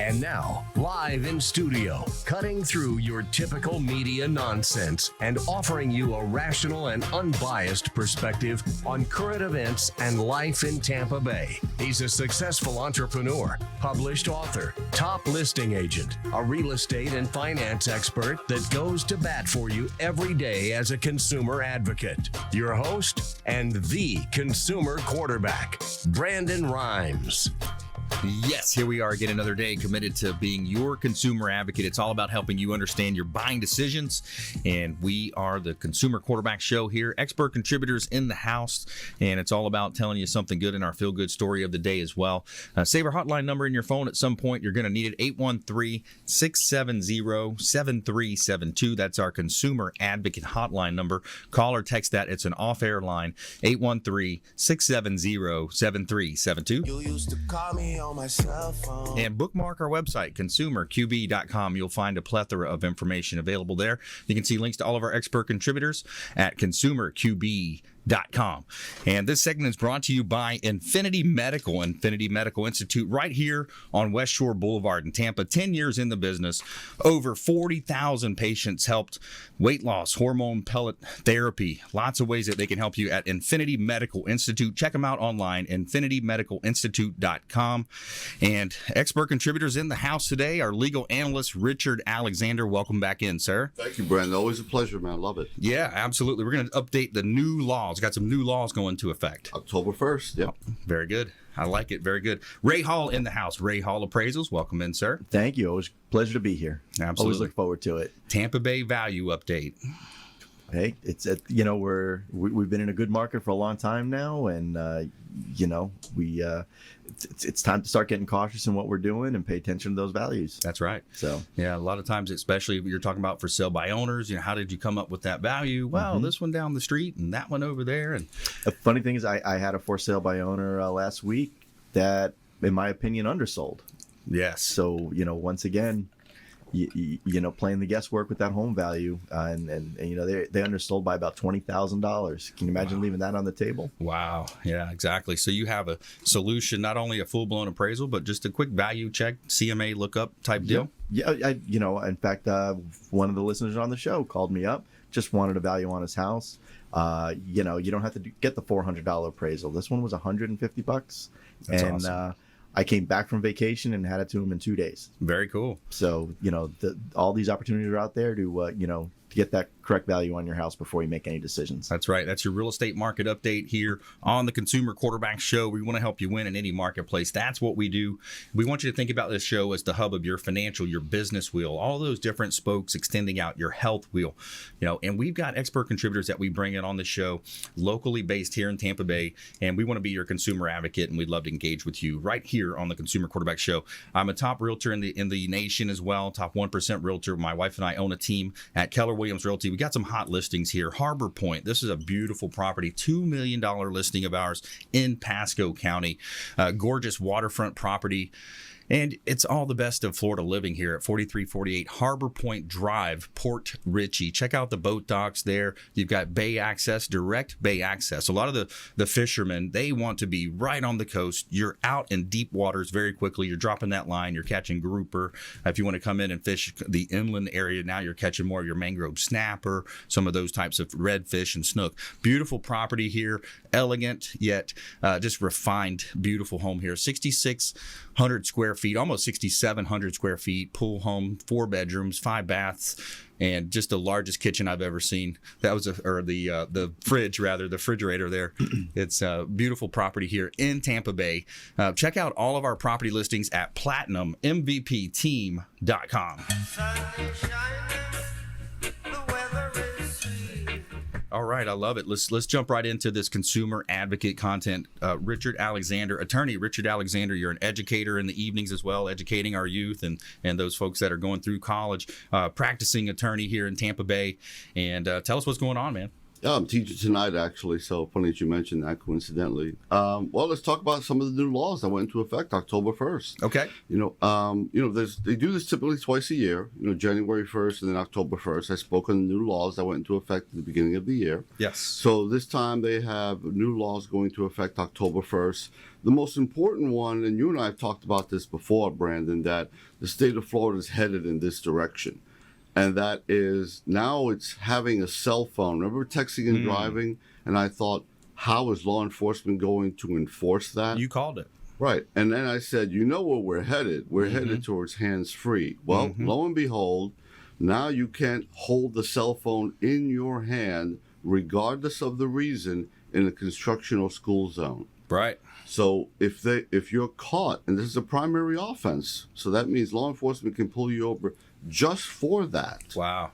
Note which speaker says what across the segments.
Speaker 1: And now, live in studio, cutting through your typical media nonsense and offering you a rational and unbiased perspective on current events and life in Tampa Bay. He's a successful entrepreneur, published author, top listing agent, a real estate and finance expert that goes to bat for you every day as a consumer advocate. Your host and the consumer quarterback, Brandon Rhymes.
Speaker 2: Yes, here we are again, another day committed to being your consumer advocate. It's all about helping you understand your buying decisions, and we are the Consumer Quarterback Show here. Expert contributors in the house, and it's all about telling you something good in our feel-good story of the day as well. Save our hotline number in your phone at some point. You're going to need it, 813-670-7372. That's our Consumer Advocate hotline number. Call or text that. It's an off-air line, 813-670-7372.
Speaker 3: You used to call me on my cell phone.
Speaker 2: And bookmark our website, consumerqb.com. You'll find a plethora of information available there. You can see links to all of our expert contributors at consumerqb.com. And this segment is brought to you by Infinity Medical Institute, right here on West Shore Boulevard in Tampa. 10 years in the business, over 40,000 patients helped, weight loss, hormone pellet therapy, lots of ways that they can help you at Infinity Medical Institute. Check them out online, infinitymedicalinstitute.com. And expert contributors in the house today, our legal analyst, Richard Alexander. Welcome back in, sir.
Speaker 4: Thank you, Brandon. Always a pleasure, man. Love it.
Speaker 2: Yeah, absolutely. We're going to update the new laws. Got some new laws going into effect.
Speaker 4: October 1st. Yep.
Speaker 2: Oh, very good. I like it. Very good. Ray Hall in the house. Ray Hall Appraisals. Welcome in, sir.
Speaker 5: Thank you. It was a pleasure to be here.
Speaker 2: Absolutely.
Speaker 5: Always look forward to it.
Speaker 2: Tampa Bay value update.
Speaker 5: Hey, it's we've been in a good market for a long time now, and it's time to start getting cautious in what we're doing and pay attention to those values.
Speaker 2: That's right.
Speaker 5: So
Speaker 2: yeah, a lot of times, especially if you're talking about for sale by owners, how did you come up with that value? Well, this one down the street and that one over there. And
Speaker 5: the funny thing is, I had a for sale by owner last week that, in my opinion, undersold.
Speaker 2: Yes.
Speaker 5: So once again, playing the guesswork with that home value, and they undersold by about $20,000. Can you imagine leaving that on the table? Wow.
Speaker 2: Yeah, exactly. So you have a solution, not only a full blown appraisal, but just a quick value check, CMA lookup type deal.
Speaker 5: Yeah. In fact, one of the listeners on the show called me up, just wanted a value on his house. You don't have to get the $400 appraisal. This one was $150.
Speaker 2: That's awesome.
Speaker 5: I came back from vacation and had it to him in 2 days.
Speaker 2: Very cool.
Speaker 5: So, all these opportunities are out there to get that correct value on your house before you make any decisions.
Speaker 2: That's right. That's your real estate market update here on the Consumer Quarterback Show. We want to help you win in any marketplace. That's what we do. We want you to think about this show as the hub of your financial, your business wheel, all those different spokes extending out your health wheel. And we've got expert contributors that we bring in on the show, locally based here in Tampa Bay, and we want to be your consumer advocate, and we'd love to engage with you right here on the Consumer Quarterback Show. I'm a top realtor in the nation as well, top 1% realtor. My wife and I own a team at Keller Realty. We got some hot listings here. Harbor Point. This is a beautiful property, $2 million listing of ours in Pasco County. Gorgeous waterfront property. And it's all the best of Florida living here at 4348 Harbor Point Drive, Port Richey. Check out the boat docks there. You've got bay access, direct bay access. A lot of the fishermen, they want to be right on the coast. You're out in deep waters very quickly. You're dropping that line. You're catching grouper. If you want to come in and fish the inland area, now you're catching more of your mangrove snapper, some of those types of redfish and snook. Beautiful property here. Elegant, yet just refined, beautiful home here. 6,600 square feet, almost 6,700 square feet, pool home, 4 bedrooms, 5 baths, and just the largest kitchen I've ever seen. That was the refrigerator there. It's a beautiful property here in Tampa Bay. Check out all of our property listings at platinummvpteam.com. All right, I love it. Let's jump right into this consumer advocate content. Richard Alexander, attorney Richard Alexander, you're an educator in the evenings as well, educating our youth and those folks that are going through college, practicing attorney here in Tampa Bay. And tell us what's going on, man.
Speaker 4: Yeah, I'm teaching tonight, actually. So funny that you mentioned that, coincidentally. Well, let's talk about some of the new laws that went into effect October 1st.
Speaker 2: Okay.
Speaker 4: They do this typically twice a year. January 1st and then October 1st. I spoke on the new laws that went into effect at the beginning of the year.
Speaker 2: Yes.
Speaker 4: So this time they have new laws going into effect October 1st. The most important one, and you and I have talked about this before, Brandon, that the state of Florida is headed in this direction. And that is, now it's having a cell phone. Remember texting and driving? And I thought, how is law enforcement going to enforce that?
Speaker 2: You called it.
Speaker 4: Right. And then I said, you know where we're headed? We're headed towards hands-free. Well, lo and behold, now you can't hold the cell phone in your hand, regardless of the reason, in a construction or school zone.
Speaker 2: Right.
Speaker 4: So if you're caught, and this is a primary offense, so that means law enforcement can pull you over just for that.
Speaker 2: Wow.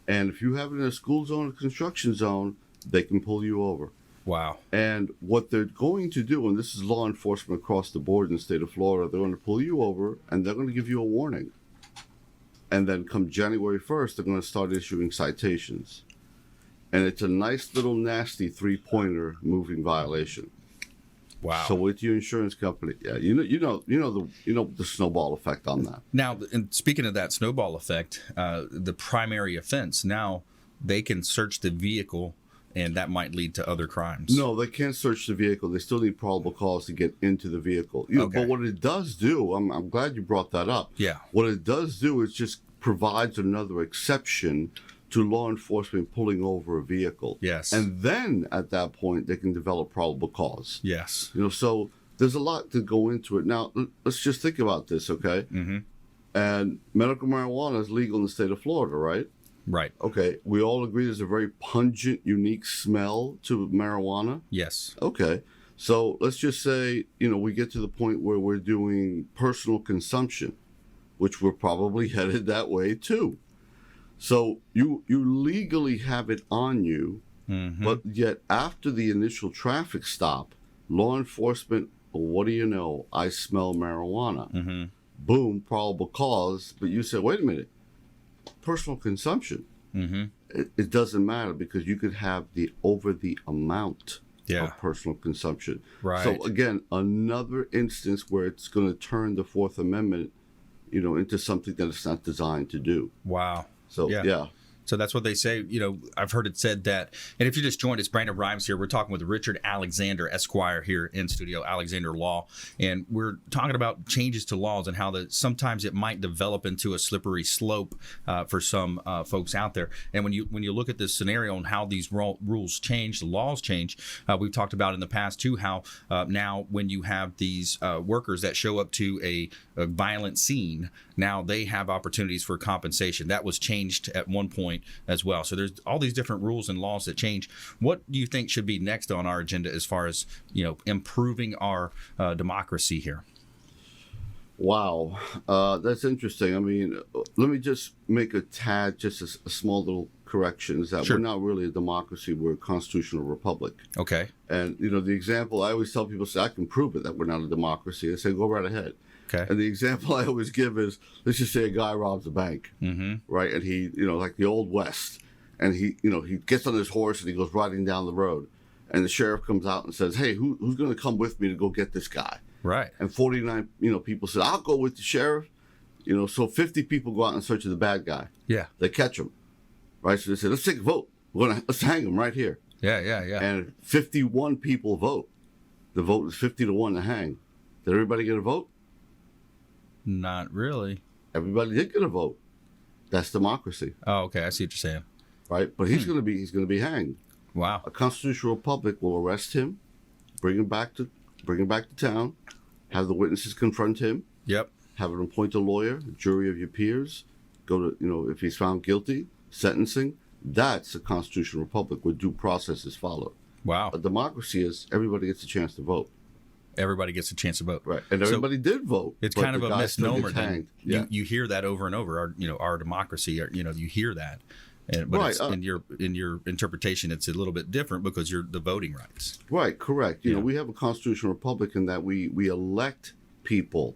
Speaker 4: And if you have it in a school zone or construction zone, they can pull you over.
Speaker 2: Wow.
Speaker 4: And what they're going to do, and this is law enforcement across the board in the state of Florida, they're going to pull you over and they're going to give you a warning. And then come January 1st, they're going to start issuing citations. And it's a nice little nasty 3-pointer moving violation.
Speaker 2: Wow.
Speaker 4: So with your insurance company, yeah, you know the snowball effect on that.
Speaker 2: Now, and speaking of that snowball effect, the primary offense, now they can search the vehicle and that might lead to other crimes.
Speaker 4: No, they can't search the vehicle. They still need probable cause to get into the vehicle.
Speaker 2: Okay.
Speaker 4: But what it does do, I'm glad you brought that up.
Speaker 2: Yeah.
Speaker 4: What it does do is just provides another exception to law enforcement pulling over a vehicle.
Speaker 2: Yes.
Speaker 4: And then at that point, they can develop probable cause.
Speaker 2: Yes.
Speaker 4: So there's a lot to go into it. Now, let's just think about this, okay?
Speaker 2: Mm-hmm.
Speaker 4: And medical marijuana is legal in the state of Florida, right?
Speaker 2: Right.
Speaker 4: Okay. We all agree there's a very pungent, unique smell to marijuana.
Speaker 2: Yes.
Speaker 4: Okay. So let's just say, we get to the point where we're doing personal consumption, which we're probably headed that way too. So you legally have it on you, but yet after the initial traffic stop, law enforcement, what do you know? I smell marijuana. Boom, probable cause. But you said, wait a minute, personal consumption. It doesn't matter because you could have over the amount of personal consumption.
Speaker 2: Right.
Speaker 4: So again, another instance where it's going to turn the Fourth Amendment, into something that it's not designed to do.
Speaker 2: Wow.
Speaker 4: So, yeah.
Speaker 2: So that's what they say. I've heard it said that. And if you just joined us, Brandon Rhymes here. We're talking with Richard Alexander, Esquire, here in studio, Alexander Law. And we're talking about changes to laws and how sometimes it might develop into a slippery slope for some folks out there. And when you look at this scenario and how these rules change, the laws change, we've talked about in the past too, how now when you have these workers that show up to a violent scene, now they have opportunities for compensation. That was changed at one point as well. So there's all these different rules and laws that change. What do you think should be next on our agenda as far as, improving our democracy here?
Speaker 4: Wow. That's interesting. I mean, let me just make a small little correction, is that
Speaker 2: Sure.
Speaker 4: we're not really a democracy. We're a constitutional republic.
Speaker 2: Okay.
Speaker 4: And, the example I always tell people, I can prove it that we're not a democracy. They say, go right ahead.
Speaker 2: Okay.
Speaker 4: And the example I always give is, let's just say a guy robs a bank, right? And he, like the Old West, and he gets on his horse and he goes riding down the road, and the sheriff comes out and says, hey, who's going to come with me to go get this guy?
Speaker 2: Right.
Speaker 4: And 49, people said, I'll go with the sheriff. So 50 people go out in search of the bad guy.
Speaker 2: Yeah.
Speaker 4: They catch him, right? So they say, let's take a vote. Let's hang him right here.
Speaker 2: Yeah.
Speaker 4: And 51 people vote. The vote is 50-1 to hang. Did everybody get a vote?
Speaker 2: Not really.
Speaker 4: Everybody did get a vote. That's democracy,
Speaker 2: Oh, okay. I see what you're saying.
Speaker 4: right? But he's going to be hanged.
Speaker 2: Wow.
Speaker 4: A constitutional republic will arrest him, bring him back to town, have the witnesses confront him,
Speaker 2: Yep.
Speaker 4: have him appoint a lawyer, a jury of your peers, go to, if he's found guilty, sentencing. That's a constitutional republic where due process is followed.
Speaker 2: Wow.
Speaker 4: A democracy is everybody gets a chance to vote.
Speaker 2: Everybody gets a chance to vote.
Speaker 4: Right. And everybody did vote.
Speaker 2: It's
Speaker 4: but
Speaker 2: kind of
Speaker 4: the
Speaker 2: a
Speaker 4: guy still
Speaker 2: misnomer.
Speaker 4: gets
Speaker 2: Then
Speaker 4: hanged. Yeah.
Speaker 2: you hear that over and over. Our democracy. You hear that, but
Speaker 4: Right,
Speaker 2: it's, in your interpretation, it's a little bit different because you're the voting rights.
Speaker 4: Right, correct. You
Speaker 2: Yeah.
Speaker 4: know, we have a constitutional republic in that we elect people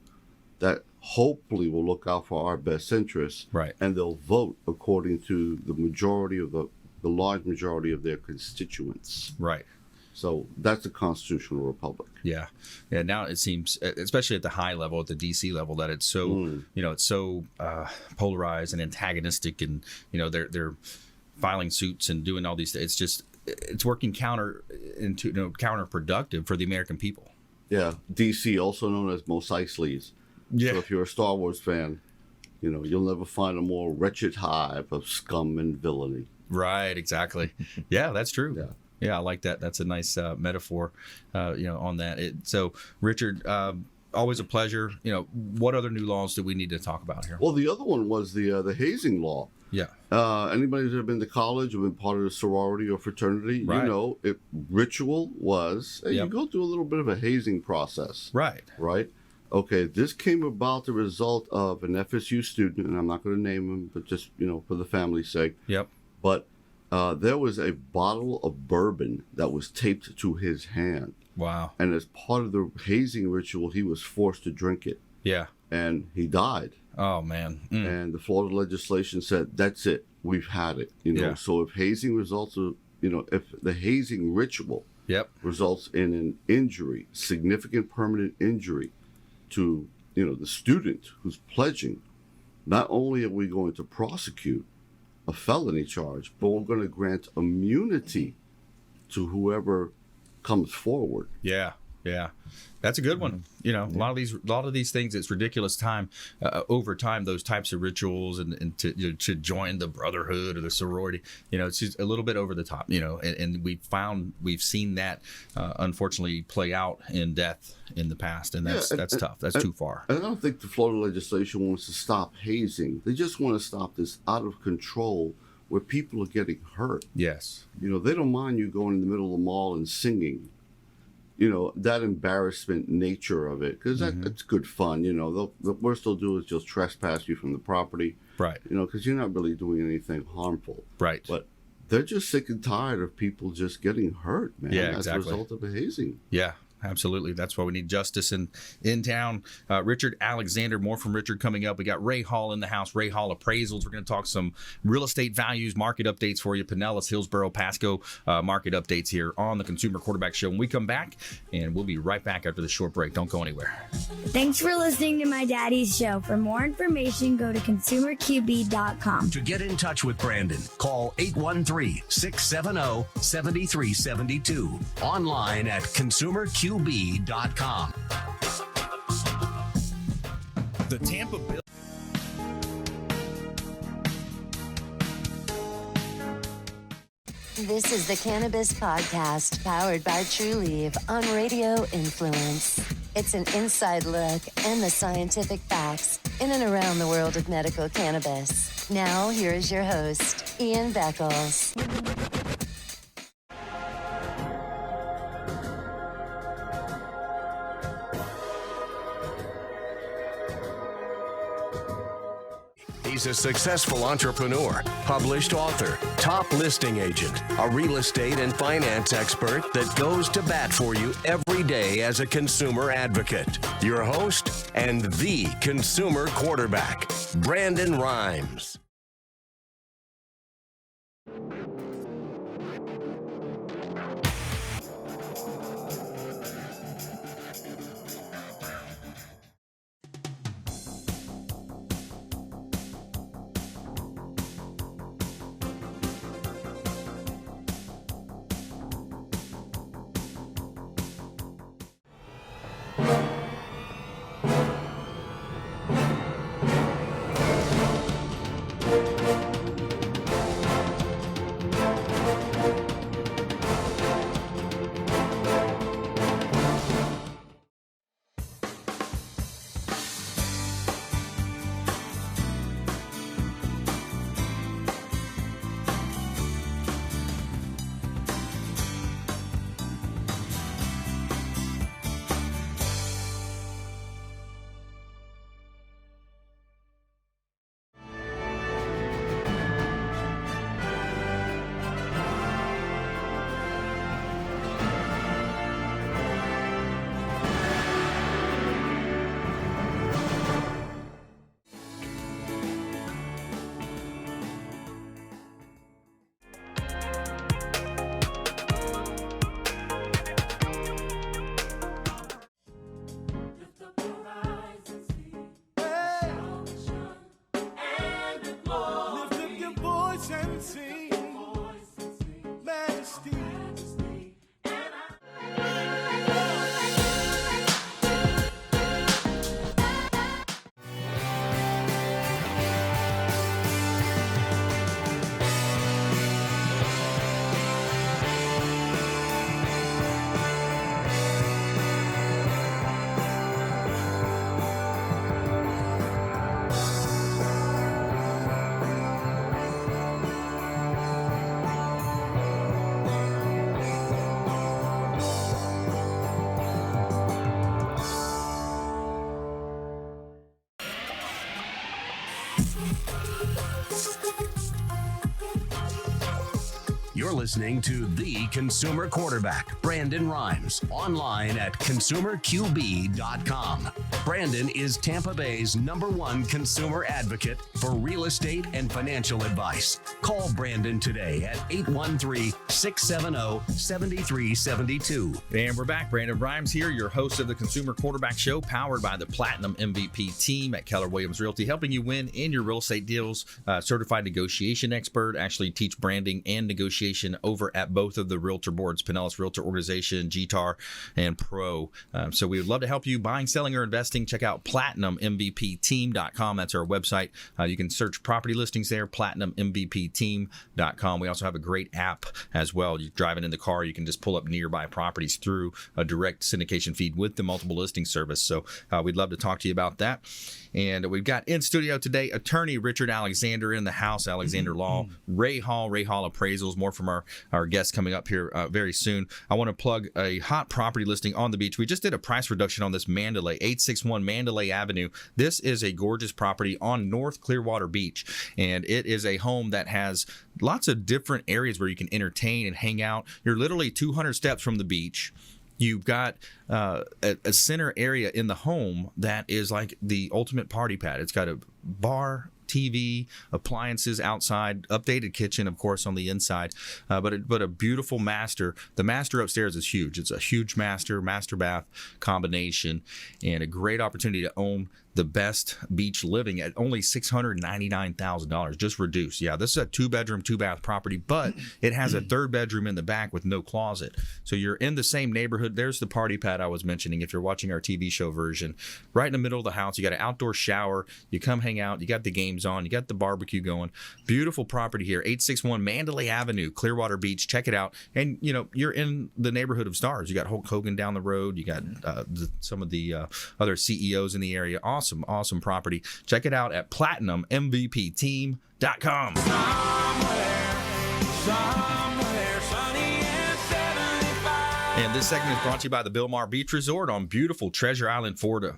Speaker 4: that hopefully will look out for our best interests.
Speaker 2: Right.
Speaker 4: And they'll vote according to the majority of the the large majority of their constituents.
Speaker 2: Right.
Speaker 4: So that's a constitutional republic.
Speaker 2: Yeah. Now it seems, especially at the high level, at the DC level, that it's so it's so polarized and antagonistic, and they're filing suits and doing all these. It's working counterproductive for the American people.
Speaker 4: Yeah, DC, also known as Mos Eisley's.
Speaker 2: Yeah.
Speaker 4: So if you're a Star Wars fan, you'll never find a more wretched hive of scum and villainy.
Speaker 2: Right. Exactly. Yeah, that's true.
Speaker 4: Yeah.
Speaker 2: Yeah, I like that. That's a nice metaphor, on that. So, Richard, always a pleasure. What other new laws do we need to talk about here?
Speaker 4: Well, the other one was the hazing law.
Speaker 2: Yeah.
Speaker 4: Anybody who's ever been to college or been part of a sorority or fraternity,
Speaker 2: Right.
Speaker 4: Ritual was,
Speaker 2: Yep.
Speaker 4: you go through a little bit of a hazing process.
Speaker 2: Right.
Speaker 4: Right? Okay, this came about the result of an FSU student, and I'm not going to name him, but just, for the family's sake.
Speaker 2: Yep.
Speaker 4: But there was a bottle of bourbon that was taped to his hand.
Speaker 2: Wow.
Speaker 4: And as part of the hazing ritual, he was forced to drink it.
Speaker 2: Yeah.
Speaker 4: And he died.
Speaker 2: Oh, man.
Speaker 4: And the Florida legislation said, that's it. We've had it.
Speaker 2: Yeah.
Speaker 4: So if hazing results, if the hazing ritual
Speaker 2: Yep.
Speaker 4: results in an injury, significant permanent injury to, the student who's pledging, not only are we going to prosecute a felony charge, but we're going to grant immunity to whoever comes forward.
Speaker 2: Yeah. Yeah. That's a good one. A lot of these things, it's ridiculous over time, those types of rituals and to join the brotherhood or the sorority, it's just a little bit over the top, and we've seen that unfortunately play out in death in the past. And that's tough. That's too far.
Speaker 4: And I don't think the Florida legislation wants to stop hazing. They just want to stop this out of control where people are getting hurt.
Speaker 2: Yes.
Speaker 4: They don't mind you going in the middle of the mall and singing. That embarrassment nature of it, because that's good fun. The worst they'll do is just trespass you from the property.
Speaker 2: Right.
Speaker 4: Because you're not really doing anything harmful.
Speaker 2: Right.
Speaker 4: But they're just sick and tired of people just getting hurt, man.
Speaker 2: Yeah,
Speaker 4: as
Speaker 2: exactly.
Speaker 4: a result of hazing.
Speaker 2: Yeah. Absolutely. That's why we need justice in town. Richard Alexander, more from Richard coming up. We got Ray Hall in the house, Ray Hall Appraisals. We're going to talk some real estate values, market updates for you, Pinellas, Hillsborough, Pasco, market updates here on the Consumer Quarterback Show. When we come back, and we'll be right back after the short break. Don't go anywhere.
Speaker 6: Thanks for listening to My Daddy's Show. For more information, go to consumerqb.com.
Speaker 1: To get in touch with Brandon, call 813-670-7372. Online at consumerqb.com.
Speaker 2: The Tampa Bill.
Speaker 7: This is the Cannabis Podcast, powered by Trulieve on Radio Influence. It's an inside look and the scientific facts in and around the world of medical cannabis. Now, here is your host, Ian Beckles.
Speaker 1: He's a successful entrepreneur, published author, top listing agent, a real estate and finance expert that goes to bat for you every day as a consumer advocate. Your host and the consumer quarterback, Brandon Rhymes. You're listening to the consumer quarterback, Brandon Rhymes, online at consumerqb.com. Brandon is Tampa Bay's #1 consumer advocate for real estate and financial advice. Call Brandon today at 813-670-7372.
Speaker 2: And we're back. Brandon Rhymes here, your host of the Consumer Quarterback Show, powered by the Platinum MVP team at Keller Williams Realty, helping you win in your real estate deals. Certified negotiation expert, actually teach branding and negotiation over at both of the realtor boards, Pinellas Realtor Organization, GTAR, and Pro. So we would love to help you buying, selling, or investing. Check out PlatinumMVPTeam.com. That's our website. You can search property listings there, PlatinumMVPTeam.com. We also have a great app as well. You're driving in the car, you can just pull up nearby properties through a direct syndication feed with the multiple listing service. So we'd love to talk to you about that. And we've got in studio today attorney Richard Alexander in the house, Alexander Law, Ray Hall Appraisals. More from our guests coming up here very soon. I want to plug a hot property listing on the beach. We just did a price reduction on this Mandalay, 861 Mandalay Avenue. This is a gorgeous property on North Clearwater Beach, and it is a home that has lots of different areas where you can entertain and hang out. You're literally 200 steps from the beach. You've got a center area in the home that is like the ultimate party pad. It's got a bar, TV, appliances outside, updated kitchen, of course, on the inside, but a beautiful master. The master upstairs is huge. It's a huge master bath combination, and a great opportunity to own the best beach living at only $699,000, just reduced. Yeah, this is a 2-bedroom, 2-bath property, but it has a 3rd bedroom in the back with no closet. So you're in the same neighborhood. There's the party pad I was mentioning. If you're watching our TV show version, right in the middle of the house, you got an outdoor shower. You come hang out. You got the games on. You got the barbecue going. Beautiful property here, 861 Mandalay Avenue, Clearwater Beach. Check it out. And you're in the neighborhood of stars. You got Hulk Hogan down the road. You got some of the other CEOs in the area. Awesome property. Check it out at PlatinumMVPTeam.com.
Speaker 3: Somewhere sunny and 75.
Speaker 2: And this segment is brought to you by the Bilmar Beach Resort on beautiful Treasure Island, Florida,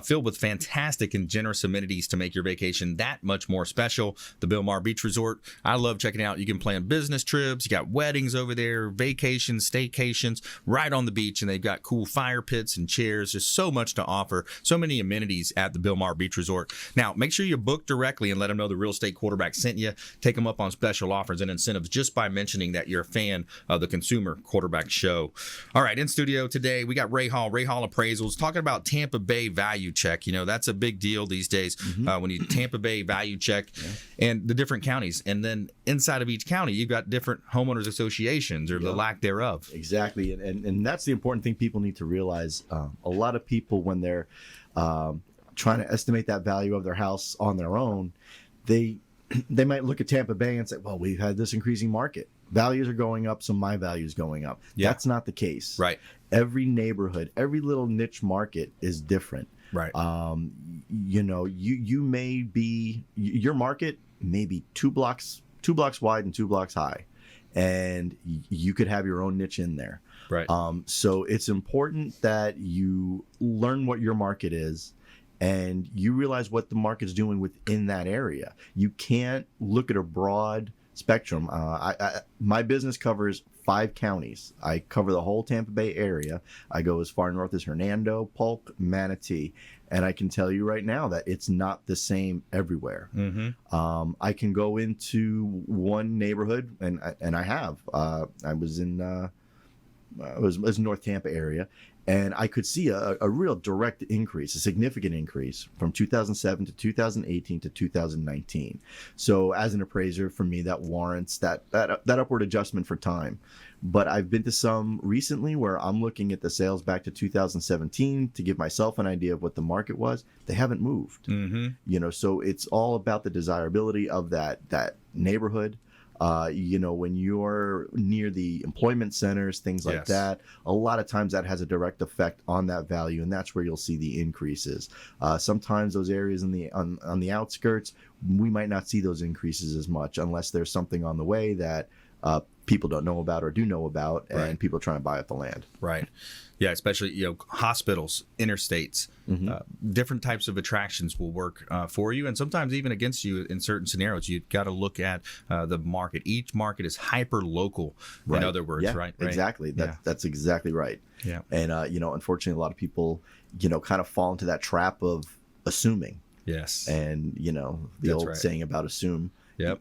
Speaker 2: filled with fantastic and generous amenities to make your vacation that much more special. The Bilmar Beach Resort, I love checking it out. You can plan business trips. You got weddings over there, vacations, staycations, right on the beach, and they've got cool fire pits and chairs. There's so much to offer, so many amenities at the Bilmar Beach Resort. Now, make sure you book directly and let them know the Real Estate Quarterback sent you. Take them up on special offers and incentives just by mentioning that you're a fan of the Consumer Quarterback Show. All right, in studio today, we got Ray Hall Appraisals, talking about Tampa Bay value check. That's a big deal these days when you Tampa Bay value check and the different counties. And then inside of each county, you've got different homeowners associations or the lack thereof.
Speaker 5: Exactly. And that's the important thing people need to realize. A lot of people, when they're trying to estimate that value of their house on their own, they might look at Tampa Bay and say, well, we've had this increasing market. Values are going up, so my value is going up. Yeah. That's not the case.
Speaker 2: Right.
Speaker 5: Every neighborhood, every little niche market is different.
Speaker 2: Right.
Speaker 5: You may be, your market may be two blocks wide and 2 blocks high, and you could have your own niche in there.
Speaker 2: Right.
Speaker 5: So it's important that you learn what your market is, and you realize what the market's doing within that area. You can't look at a broad spectrum. My business covers 5 counties. I cover the whole Tampa Bay area. I go as far north as Hernando, Polk, Manatee, and I can tell you right now that it's not the same everywhere. Mm-hmm. I can go into one neighborhood, and I have. I was in was North Tampa area, and I could see a real direct increase, a significant increase from 2007 to 2018 to 2019. So as an appraiser, for me, that warrants that upward adjustment for time. But I've been to some recently where I'm looking at the sales back to 2017 to give myself an idea of what the market was. They haven't moved. Mm-hmm. So it's all about the desirability of that neighborhood. When you're near the employment centers, things like that, a lot of times that has a direct effect on that value, and that's where you'll see the increases. Sometimes those areas on the outskirts, we might not see those increases as much unless there's something on the way that people don't know about or do know about,
Speaker 2: Right.
Speaker 5: and people are trying to buy up the land.
Speaker 2: Right. Yeah, especially hospitals, interstates, different types of attractions will work for you, and sometimes even against you in certain scenarios. You've got to look at the market. Each market is hyper local. In other words,
Speaker 5: Yeah,
Speaker 2: right?
Speaker 5: exactly. That's exactly right.
Speaker 2: Yeah.
Speaker 5: And unfortunately, a lot of people kind of fall into that trap of assuming.
Speaker 2: Yes.
Speaker 5: And the
Speaker 2: That's
Speaker 5: old
Speaker 2: right.
Speaker 5: saying about assume.
Speaker 2: Yep.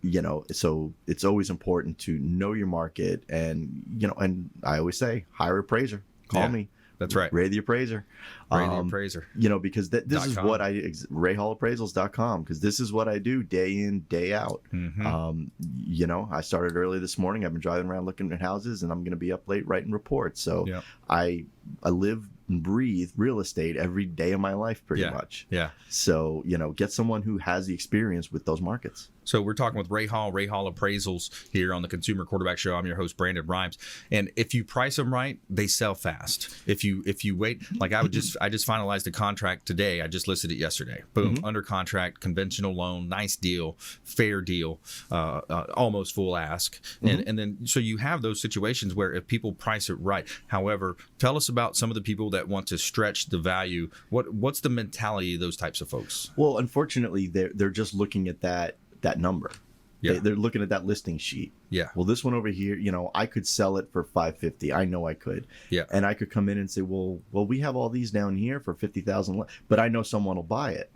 Speaker 5: So it's always important to know your market, and and I always say hire an appraiser. Call
Speaker 2: Yeah,
Speaker 5: me.
Speaker 2: that's right.
Speaker 5: Ray the appraiser.
Speaker 2: Ray the appraiser.
Speaker 5: Because this is
Speaker 2: .com.
Speaker 5: what RayHallAppraisals.com, because this is what I do day in, day out. I started early this morning. I've been driving around looking at houses, and I'm going to be up late writing reports. So
Speaker 2: Yep.
Speaker 5: I live and breathe real estate every day of my life, pretty much.
Speaker 2: Yeah.
Speaker 5: So, get someone who has the experience with those markets.
Speaker 2: So we're talking with Ray Hall Appraisals here on the Consumer Quarterback Show. I'm your host, Brandon Rhymes. And if you price them right, they sell fast. If you wait, like I just finalized a contract today. I just listed it yesterday. Boom, under contract, conventional loan, nice deal, fair deal, almost full ask. And then so you have those situations where if people price it right. However, tell us about some of the people that want to stretch the value. What's the mentality of those types of folks?
Speaker 5: Well, unfortunately, they're just looking at that number.
Speaker 2: Yeah.
Speaker 5: They're looking at that listing sheet.
Speaker 2: Yeah.
Speaker 5: Well, this one over here, I could sell it for $550. I know I could.
Speaker 2: Yeah.
Speaker 5: And I could come in and say, well, we have all these down here for $50,000, but I know someone will buy it.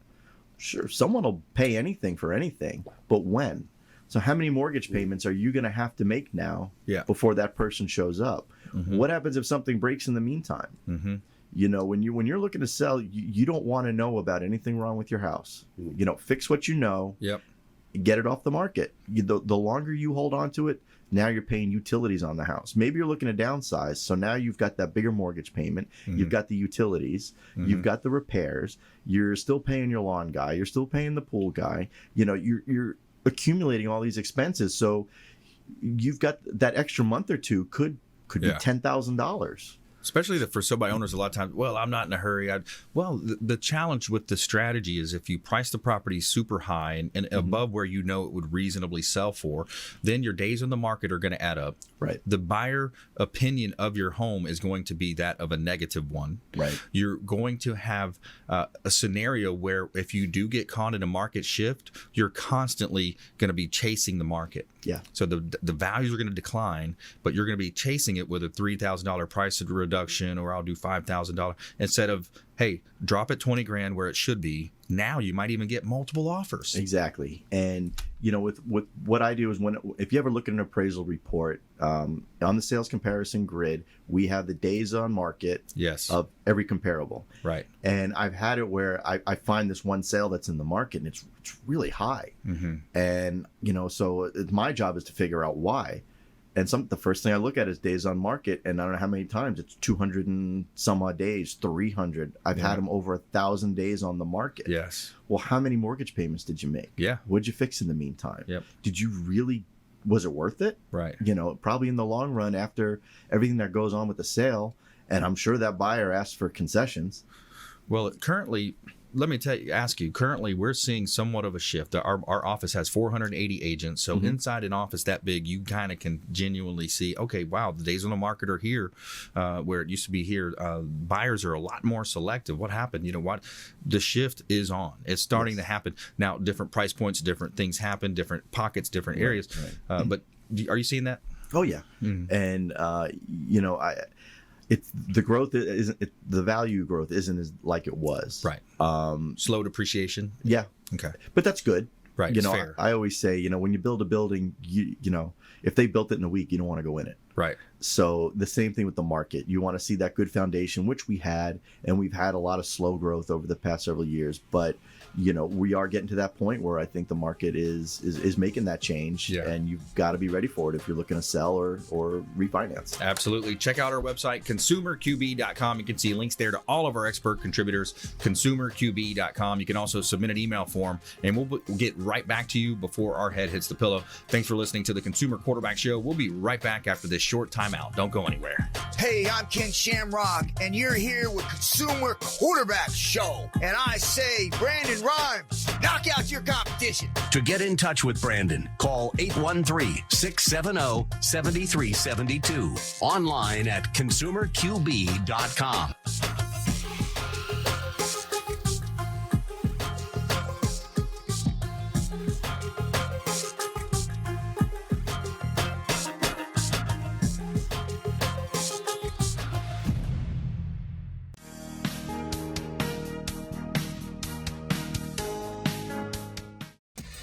Speaker 5: Sure, someone will pay anything for anything, but when? So how many mortgage payments are you going to have to make now before that person shows up? What happens if something breaks in the meantime? When you're looking to sell, you don't want to know about anything wrong with your house. Fix what you know.
Speaker 2: Yep.
Speaker 5: Get it off the market. The longer you hold on to it, now you're paying utilities on the house. Maybe you're looking to downsize, so now you've got that bigger mortgage payment. You've got the utilities. You've got the repairs. You're still paying your lawn guy. You're still paying the pool guy. You're accumulating all these expenses. So you've got that extra month or two could be $10,000.
Speaker 2: Especially for so-by owners, a lot of times, well, I'm not in a hurry. The challenge with the strategy is if you price the property super high and above where it would reasonably sell for, then your days on the market are going to add up.
Speaker 5: Right.
Speaker 2: The buyer opinion of your home is going to be that of a negative one.
Speaker 5: Right.
Speaker 2: You're going to have a scenario where if you do get caught in a market shift, you're constantly going to be chasing the market.
Speaker 5: Yeah.
Speaker 2: So the values are going to decline, but you're going to be chasing it with a $3,000 price reduction, or I'll do $5,000 instead of, hey, drop it $20,000 where it should be. Now you might even get multiple offers.
Speaker 5: Exactly. And with what I do is if you ever look at an appraisal report on the sales comparison grid, we have the days on market of every comparable.
Speaker 2: Right.
Speaker 5: And I've had it where I find this one sale that's in the market and it's really high. And so my job is to figure out why. And the first thing I look at is days on market, and I don't know how many times it's 200 and some odd days, 300. I've had them over 1,000 days on the market.
Speaker 2: Yes.
Speaker 5: Well, how many mortgage payments did you make?
Speaker 2: Yeah.
Speaker 5: What'd you fix in the meantime?
Speaker 2: Yep.
Speaker 5: Was it worth it?
Speaker 2: Right.
Speaker 5: Probably in the long run after everything that goes on with the sale, and I'm sure that buyer asked for concessions.
Speaker 2: Well, currently, let me ask you, currently we're seeing somewhat of a shift. Our office has 480 agents. So inside an office that big, you kind of can genuinely see, okay, wow, the days on the market are here where it used to be here. Buyers are a lot more selective. What happened? The shift is on. It's starting to happen. Now, different price points, different things happen, different pockets, different areas. Right. But are you seeing that?
Speaker 5: Oh, yeah. And, the growth the value growth isn't as like it was.
Speaker 2: Right. Slow depreciation.
Speaker 5: Yeah.
Speaker 2: Okay.
Speaker 5: But that's good.
Speaker 2: Right. It's fair.
Speaker 5: I always say, when you build a building, if they built it in a week, you don't want to go in it.
Speaker 2: Right.
Speaker 5: So the same thing with the market. You want to see that good foundation, which we had, and we've had a lot of slow growth over the past several years. But we are getting to that point where I think the market is making that change, and you've got to be ready for it if you're looking to sell or refinance.
Speaker 2: Absolutely. Check out our website, consumerqb.com. You can see links there to all of our expert contributors, consumerqb.com. You can also submit an email form, and we'll get right back to you before our head hits the pillow. Thanks for listening to the Consumer Quarterback Show. We'll be right back after this short time out. Don't go anywhere.
Speaker 8: Hey, I'm Ken Shamrock, and you're here with Consumer Quarterback Show. And I say, Brandon Rhymes, knock out your competition.
Speaker 1: To get in touch with Brandon, call 813-670-7372. Online at consumerqb.com.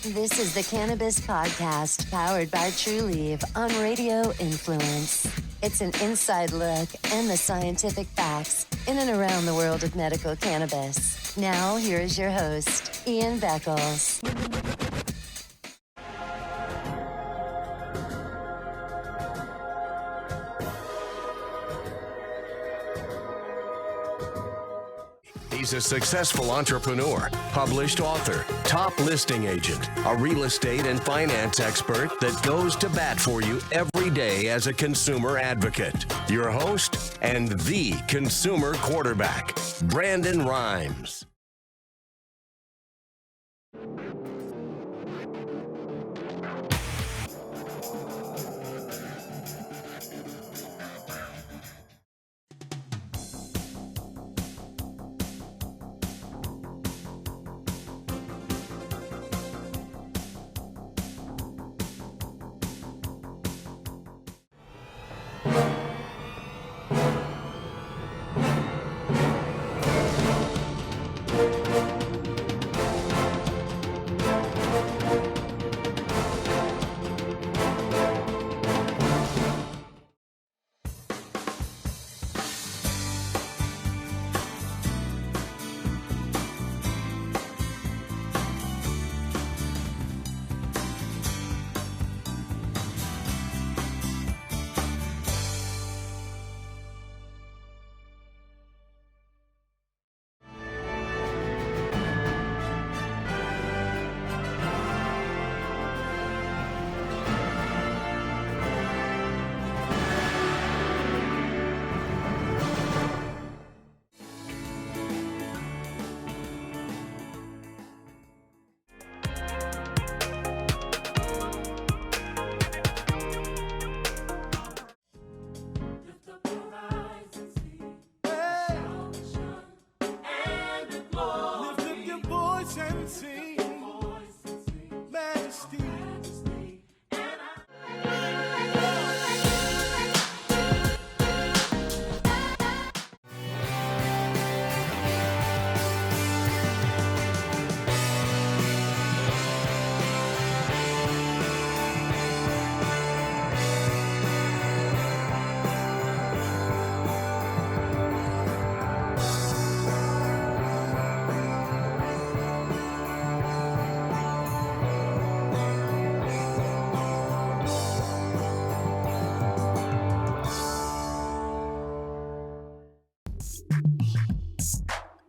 Speaker 7: This is the Cannabis Podcast, powered by Trulieve on Radio Influence. It's an inside look and the scientific facts in and around the world of medical cannabis. Now, here is your host, Ian Beckles.
Speaker 1: He's a successful entrepreneur, published author, top listing agent, a real estate and finance expert that goes to bat for you every day as a consumer advocate. Your host and the consumer quarterback, Brandon Rhymes.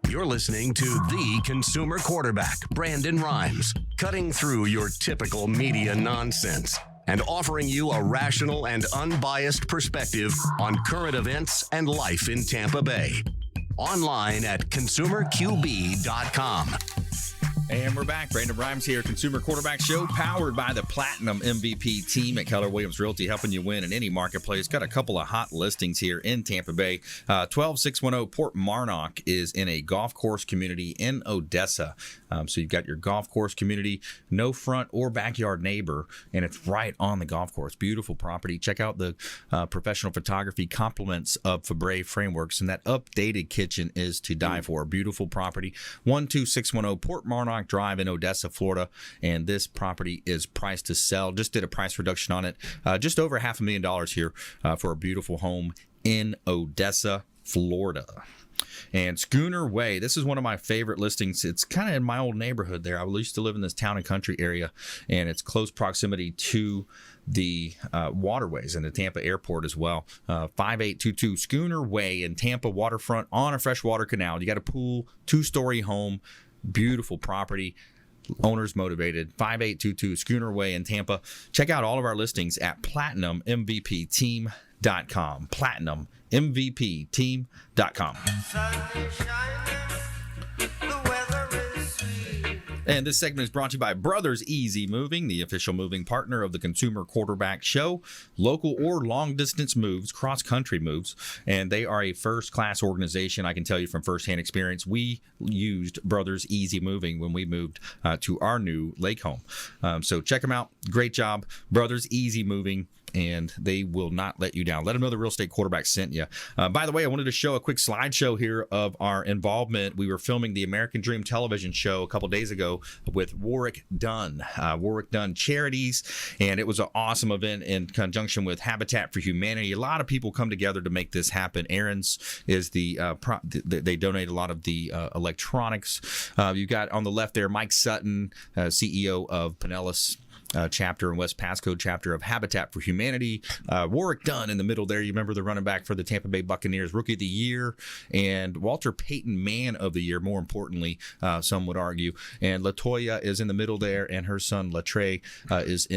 Speaker 1: You're listening to the consumer quarterback, Brandon Rhymes, cutting through your typical media nonsense and offering you a rational and unbiased perspective on current events and life in Tampa Bay. Online at consumerqb.com.
Speaker 2: And we're back. Brandon Rhymes here, Consumer Quarterback Show, powered by the Platinum MVP team at Keller Williams Realty, helping you win in any marketplace. Got a couple of hot listings here in Tampa Bay. 12610 Port Marnock is in a golf course community in Odessa. So you've got your golf course community, no front or backyard neighbor, and it's right on the golf course. Beautiful property. Check out the professional photography compliments of Fabre Frameworks, and that updated kitchen is to die for. Beautiful property. 12610 Port Marnock Drive in Odessa, Florida, and this property is priced to sell. Just did a price reduction on it, just over $500,000 here for a beautiful home in Odessa, Florida. And Schooner Way, this is one of my favorite listings. It's kind of in my old neighborhood there. I used to live in this town and country area, and it's close proximity to the waterways and the Tampa airport as well. 5822 Schooner Way in Tampa waterfront on a freshwater canal. You got a pool, 2-story home, beautiful property. Owners motivated. 5822 Schooner Way in Tampa. Check out all of our listings at platinummvpteam.com. PlatinumMVPteam.com. PlatinumMVPteam.com. And this segment is brought to you by Brothers Easy Moving, the official moving partner of the Consumer Quarterback Show. Local or long-distance moves, cross-country moves, and they are a first-class organization. I can tell you from firsthand experience, we used Brothers Easy Moving when we moved to our new lake home. So check them out. Great job. Brothers Easy Moving. And they will not let you down. Let them know the Real Estate Quarterback sent you. By the way, I wanted to show a quick slideshow here of our involvement. We were filming the American Dream television show a couple days ago with Warwick Dunn Charities, and it was an awesome event in conjunction with Habitat for Humanity. A lot of people come together to make this happen. Aaron's is they donate a lot of the electronics. You got on the left there Mike Sutton, CEO of Pinellas chapter and West Pasco chapter of Habitat for Humanity. Warwick Dunn in the middle there. You remember the running back for the Tampa Bay Buccaneers, Rookie of the Year, and Walter Payton, Man of the Year, more importantly, some would argue. And LaToya is in the middle there, and her son Latre is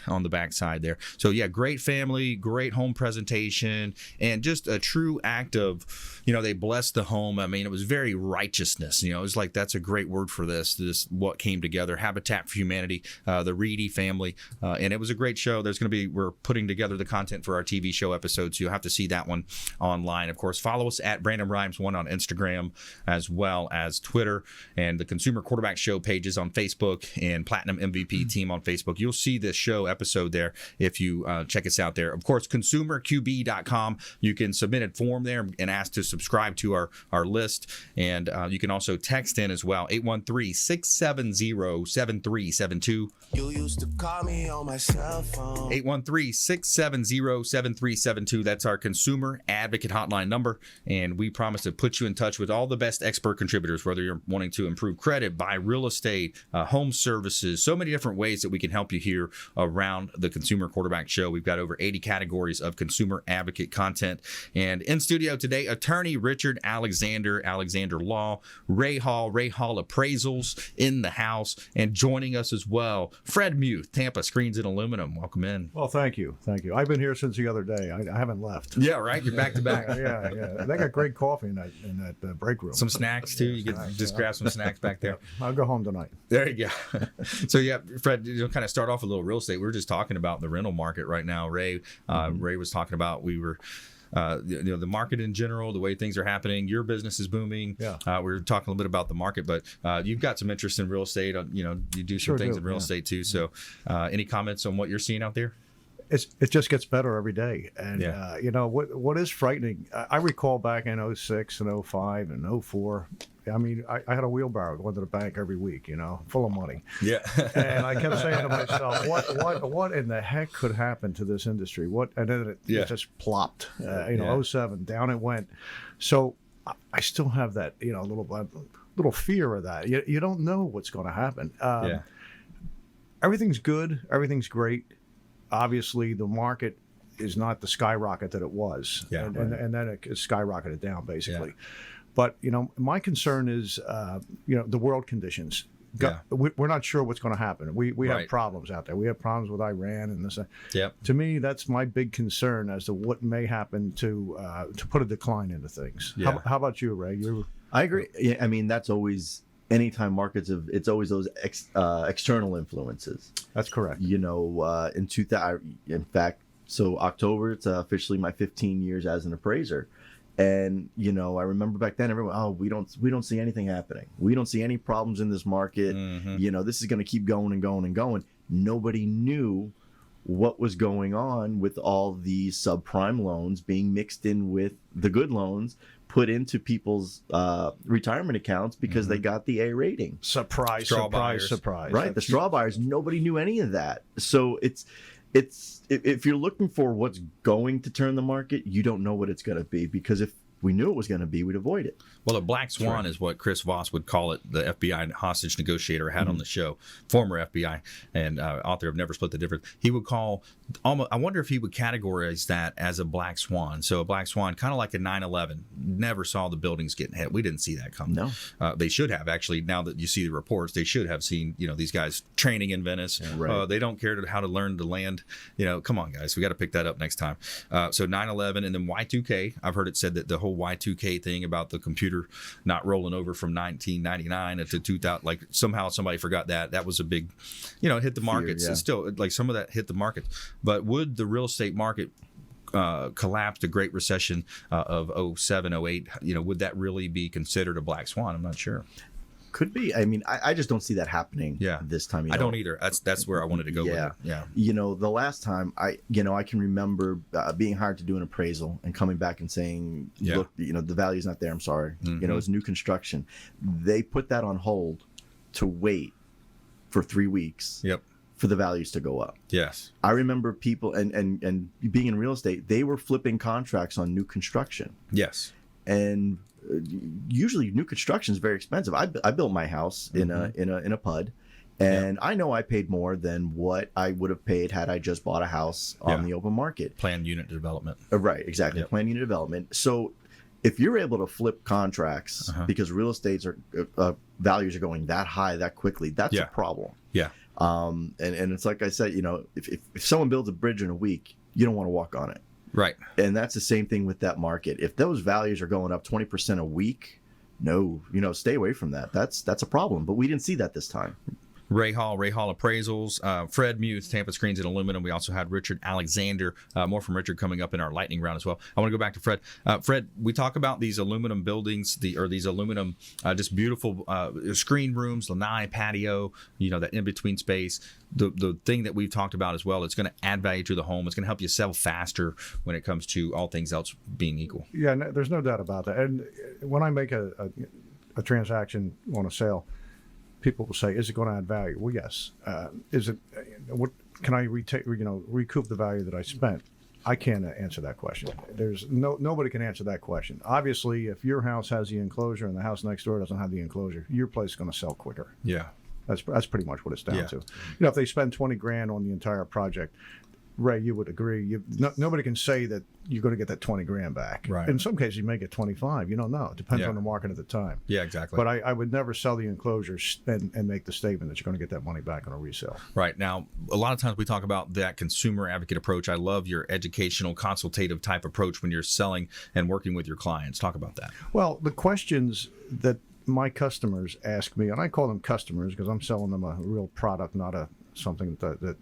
Speaker 2: on the backside there. So yeah, great family, great home presentation, and just a true act of, they blessed the home. I mean, it was very righteousness. It was like, that's a great word for this what came together. Habitat for Humanity, the Reedy family, and it was a great show. We're putting together the content for our TV show episodes, so you'll have to see that one online. Of course, follow us at Brandon Rhymes 1 on Instagram, as well as Twitter, and the Consumer Quarterback Show pages on Facebook, and Platinum MVP Team on Facebook. You'll see this show episode there if you check us out there. Of course, consumerqb.com. You can submit a form there and ask to subscribe to our list, and you can also text in as well, 813-670-7372.
Speaker 3: You used to call me on my cell phone.
Speaker 2: 813-670-7372. That's our consumer advocate hotline number. And we promise to put you in touch with all the best expert contributors, whether you're wanting to improve credit, buy real estate, home services, so many different ways that we can help you here around the Consumer Quarterback Show. We've got over 80 categories of consumer advocate content. And in studio today, attorney Richard Alexander Law, Ray Hall Appraisals in the house, and joining us as well, Fred Muth, Tampa Screens and Aluminum. Welcome in.
Speaker 9: Well, thank you. I've been here since the other day. I haven't left.
Speaker 2: Yeah, right. You're back to back.
Speaker 9: Yeah. They got great coffee in that break room.
Speaker 2: Some snacks too. You can just grab some snacks back there.
Speaker 9: I'll go home tonight.
Speaker 2: There you go. So yeah, Fred, kind of start off a little real estate. We were just talking about the rental market right now. Ray was talking about the market in general, the way things are happening. Your business is booming.
Speaker 9: Yeah.
Speaker 2: We were talking a little bit about the market, but you've got some interest in real estate. You do some things in real estate too. So any comments on what you're seeing out there?
Speaker 9: It just gets better every day. And, what is frightening, I recall back in 06 and 05 and 04, I mean, I had a wheelbarrow going to the bank every week, full of money.
Speaker 2: Yeah.
Speaker 9: And I kept saying to myself, what in the heck could happen to this industry? And then it just plopped, 07, down it went. So I still have that, little fear of that. You don't know what's going to happen. Everything's good. Everything's great. Obviously, the market is not the skyrocket that it was.
Speaker 2: Yeah,
Speaker 9: and then it skyrocketed down, basically. Yeah. But, my concern is, the world conditions. We're not sure what's going to happen. We have problems out there. We have problems with Iran and this.
Speaker 2: Yep.
Speaker 9: To me, that's my big concern as to what may happen to put a decline into things.
Speaker 2: Yeah.
Speaker 9: How about you, Ray?
Speaker 5: I agree. Yeah, I mean, that's always, anytime markets it's always those external influences.
Speaker 9: That's correct.
Speaker 5: In fact, so October, it's officially my 15 years as an appraiser. And, I remember back then everyone, we don't see anything happening. We don't see any problems in this market. Mm-hmm. This is going to keep going and going and going. Nobody knew what was going on with all these subprime loans being mixed in with the good loans put into people's retirement accounts because they got the A rating.
Speaker 9: Surprise.
Speaker 5: Right. The straw buyers, nobody knew any of that. So it's if you're looking for what's going to turn the market, you don't know what it's going to be, because if we knew it was going to be, we'd avoid it.
Speaker 2: Well, a black swan is what Chris Voss would call it. The FBI hostage negotiator had on the show, former FBI and author of Never Split the Difference. He would call almost. I wonder if he would categorize that as a black swan. So a black swan, kind of like a 9/11. Never saw the buildings getting hit. We didn't see that coming.
Speaker 5: No,
Speaker 2: they should have actually. Now that you see the reports, they should have seen. These guys training in Venice. Right. They don't care how to learn to land. Come on, guys. We got to pick that up next time. So 9/11 and then Y2K. I've heard it said that the whole Y2K thing about the computer not rolling over from 1999 to 2000, like somehow somebody forgot that was a big, hit the markets. And still, like some of that hit the market. But would the real estate market collapse, the Great Recession of 07, 08, would that really be considered a black swan? I'm not sure.
Speaker 5: Could be. I mean, I just don't see that happening this time.
Speaker 2: I don't either. That's where I wanted to go with it. Yeah.
Speaker 5: The last time I can remember being hired to do an appraisal and coming back and saying, look, the value's not there. I'm sorry. It's new construction. They put that on hold to wait for 3 weeks.
Speaker 2: Yep.
Speaker 5: For the values to go up.
Speaker 2: Yes.
Speaker 5: I remember people and being in real estate, they were flipping contracts on new construction.
Speaker 2: Yes.
Speaker 5: And usually new construction is very expensive. I built my house in a PUD, and I know I paid more than what I would have paid had I just bought a house on the open market.
Speaker 2: Planned unit development.
Speaker 5: Right, exactly. Yep. Planned unit development. So if you're able to flip contracts because real estate's values are going that high that quickly, that's a problem.
Speaker 2: Yeah.
Speaker 5: And it's like I said, if someone builds a bridge in a week, you don't want to walk on it.
Speaker 2: Right.
Speaker 5: And that's the same thing with that market. If those values are going up 20% a week, stay away from that. That's a problem. But we didn't see that this time.
Speaker 2: Ray Hall Appraisals, Fred Muth, Tampa Screens and Aluminum. We also had Richard Alexander. More from Richard coming up in our lightning round as well. I want to go back to Fred. Fred, we talk about these aluminum buildings, these aluminum, just beautiful screen rooms, lanai, patio, that in-between space. The thing that we've talked about as well, it's going to add value to the home. It's going to help you sell faster when it comes to all things else being equal.
Speaker 9: Yeah, there's no doubt about that. And when I make a transaction on a sale, people will say, "Is it going to add value?" Well, yes. Is it? What can I recoup the value that I spent? I can't answer that question. There's nobody can answer that question. Obviously, if your house has the enclosure and the house next door doesn't have the enclosure, your place is going to sell quicker.
Speaker 2: Yeah,
Speaker 9: that's pretty much what it's down to. If they spend $20,000 on the entire project, Ray, you would agree. Nobody can say that you're going to get that $20,000 back.
Speaker 2: Right.
Speaker 9: In some cases, you may get 25. You don't know. It depends on the market at the time.
Speaker 2: Yeah, exactly.
Speaker 9: But I would never sell the enclosures and make the statement that you're going to get that money back on a resale.
Speaker 2: Right. Now, a lot of times we talk about that consumer advocate approach. I love your educational, consultative type approach when you're selling and working with your clients. Talk about that.
Speaker 9: Well, the questions that my customers ask me, and I call them customers because I'm selling them a real product, not something that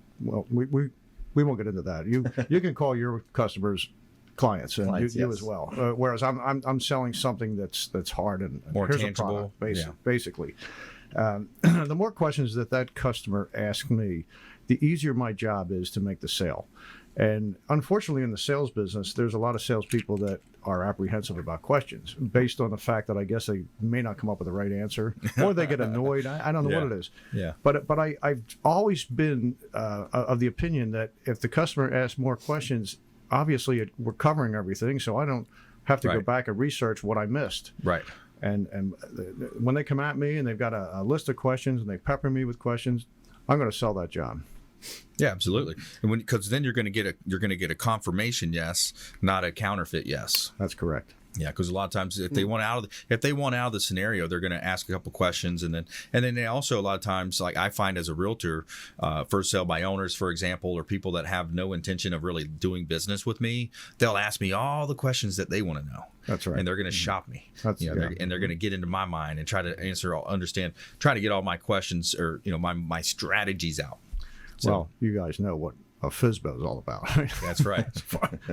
Speaker 9: we won't get into that. You can call your customers clients, and you as well. Whereas I'm selling something that's hard and
Speaker 2: more
Speaker 9: here's
Speaker 2: tangible.
Speaker 9: A product, basically. The more questions that customer asks me, the easier my job is to make the sale. And unfortunately, in the sales business, there's a lot of salespeople that are apprehensive about questions based on the fact that I guess they may not come up with the right answer, or they get annoyed. I don't know what it is.
Speaker 2: Yeah.
Speaker 9: But I've always been of the opinion that if the customer asks more questions, obviously we're covering everything, so I don't have to go back and research what I missed.
Speaker 2: Right.
Speaker 9: And when they come at me and they've got a list of questions and they pepper me with questions, I'm going to sell that job.
Speaker 2: Yeah, absolutely. And because then you're going to get a confirmation yes, not a counterfeit yes.
Speaker 9: That's correct.
Speaker 2: Yeah, because a lot of times if they want out of the scenario, they're going to ask a couple questions, and then they also a lot of times, like I find as a realtor, first sale by owners, for example, or people that have no intention of really doing business with me, they'll ask me all the questions that they want to know.
Speaker 9: That's right.
Speaker 2: And they're going to shop me.
Speaker 9: And
Speaker 2: they're going to get into my mind and try to try to get all my questions or my strategies out. So,
Speaker 9: well, you guys know what a FSBO is all about.
Speaker 2: That's right.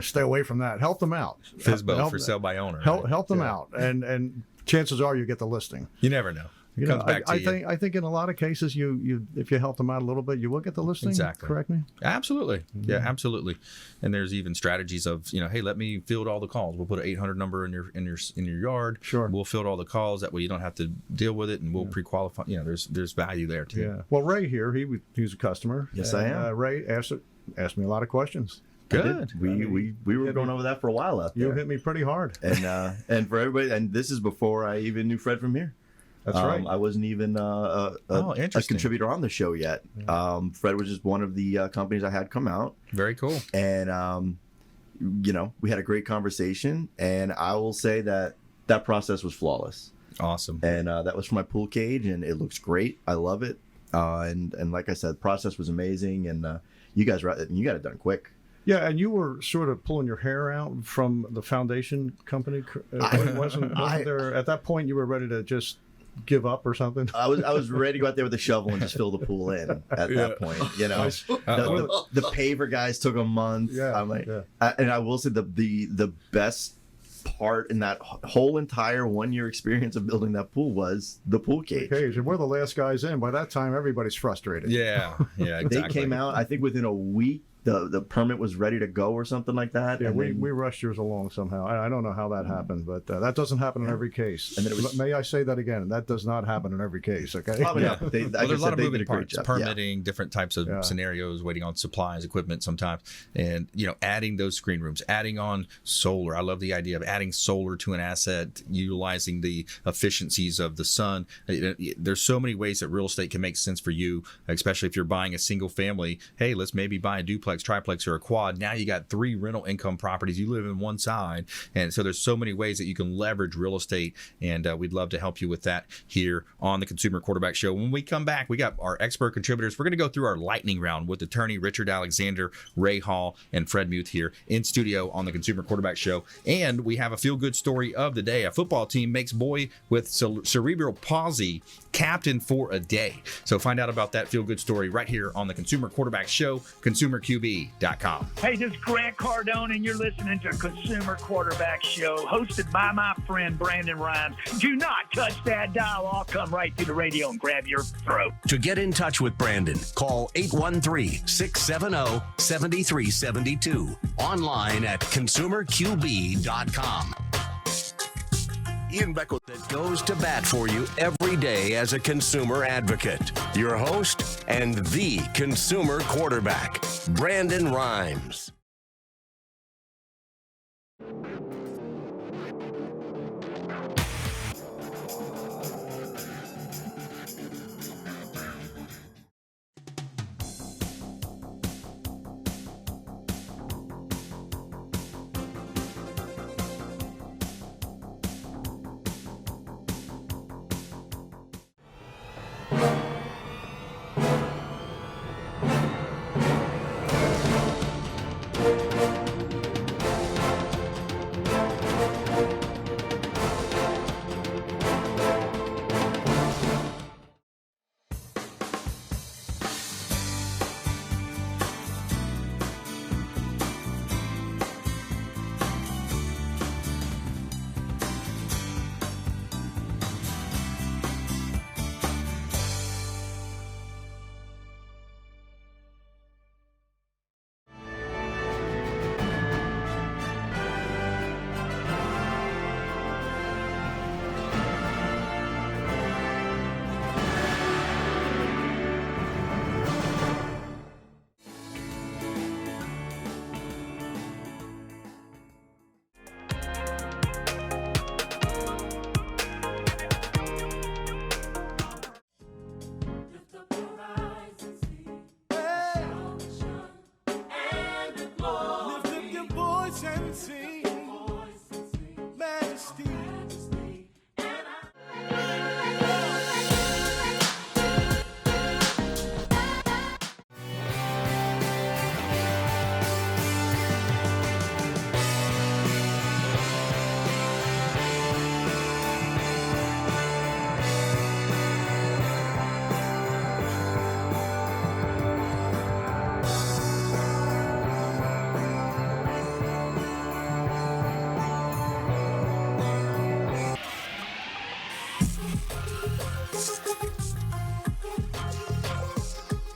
Speaker 9: Stay away from that. Help them out.
Speaker 2: FSBO, for sale by owner.
Speaker 9: Help them out, and chances are you get the listing.
Speaker 2: You never know. It comes back to you.
Speaker 9: I think in a lot of cases, you if you help them out a little bit, you will get the listing.
Speaker 2: Exactly.
Speaker 9: Correct me?
Speaker 2: Absolutely. Mm-hmm. Yeah, absolutely. And there's even strategies of, hey, let me field all the calls. We'll put an 800 number in your yard.
Speaker 9: Sure.
Speaker 2: We'll field all the calls. That way you don't have to deal with it, and we'll pre-qualify. There's value there too.
Speaker 9: Yeah. Well, Ray here, he's a customer.
Speaker 5: Yes, I am.
Speaker 9: Ray asked me a lot of questions.
Speaker 2: Good.
Speaker 5: We were going over that for a while out there.
Speaker 9: You hit me pretty hard.
Speaker 5: And for everybody, and this is before I even knew Fred from here.
Speaker 9: That's right.
Speaker 5: I wasn't even a contributor on the show yet.
Speaker 9: Yeah.
Speaker 5: Fred was just one of the companies I had come out.
Speaker 2: Very cool.
Speaker 5: And we had a great conversation, and I will say that process was flawless.
Speaker 2: Awesome.
Speaker 5: And that was for my pool cage, and it looks great. I love it. And like I said, the process was amazing, and you got it done quick.
Speaker 9: Yeah, and you were sort of pulling your hair out from the foundation company. Wasn't there at that point you were ready to just give up or something?
Speaker 5: I was ready to go out there with a shovel and just fill the pool in at that point. The paver guys took a month.
Speaker 9: Yeah,
Speaker 5: I'm like, and I will say the best part in that whole entire 1 year experience of building that pool was the pool cage.
Speaker 9: And we're the last guys in. By that time, everybody's frustrated.
Speaker 2: Yeah, exactly.
Speaker 5: They came out, I think, within a week. The permit was ready to go or something like that.
Speaker 9: Yeah, we rushed yours along somehow. I don't know how that happened, but that doesn't happen in every case. And then may I say that again? That does not happen in every case, okay?
Speaker 5: Probably not.
Speaker 2: There's a lot of moving parts, permitting, different types of scenarios, waiting on supplies, equipment sometimes, and adding those screen rooms, adding on solar. I love the idea of adding solar to an asset, utilizing the efficiencies of the sun. There's so many ways that real estate can make sense for you, especially if you're buying a single family. Hey, let's maybe buy a duplex, triplex, or a quad. Now you got 3 rental income properties. You live in one side, and so there's so many ways that you can leverage real estate, and we'd love to help you with that here on the Consumer Quarterback Show. When we come back, we got our expert contributors. We're going to go through our lightning round with attorney Richard Alexander, Ray Hall, and Fred Muth here in studio on the Consumer Quarterback Show. And we have a feel-good story of the day. A football team makes boy with cerebral palsy captain for a day. So find out about that feel-good story right here on the Consumer Quarterback Show, consumerqb.com.
Speaker 10: Hey, this is Grant Cardone, and you're listening to Consumer Quarterback Show, hosted by my friend Brandon Rhymes. Do not touch that dial. I'll come right through the radio and grab your throat.
Speaker 1: To get in touch with Brandon, call 813-670-7372. Online at consumerqb.com. Ian Beckle that goes to bat for you every day as a consumer advocate. Your host and the consumer quarterback, Brandon Rhymes.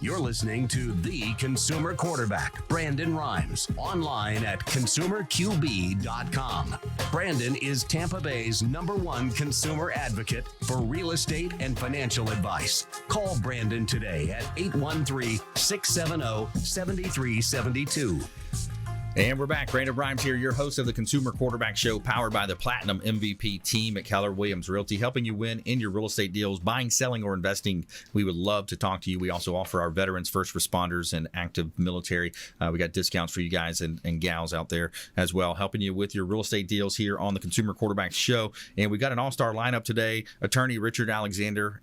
Speaker 1: You're listening to the Consumer Quarterback, Brandon Rhymes, online at consumerqb.com. Brandon is Tampa Bay's #1 consumer advocate for real estate and financial advice. Call Brandon today at 813-670-7372.
Speaker 2: And we're back. Brandon Rhymes here, your host of the Consumer Quarterback Show, powered by the Platinum MVP team at Keller Williams Realty, helping you win in your real estate deals, buying, selling, or investing. We would love to talk to you. We also offer our veterans, first responders, and active military. We got discounts for you guys and gals out there as well, helping you with your real estate deals here on the Consumer Quarterback Show. And we got an all-star lineup today. Attorney Richard Alexander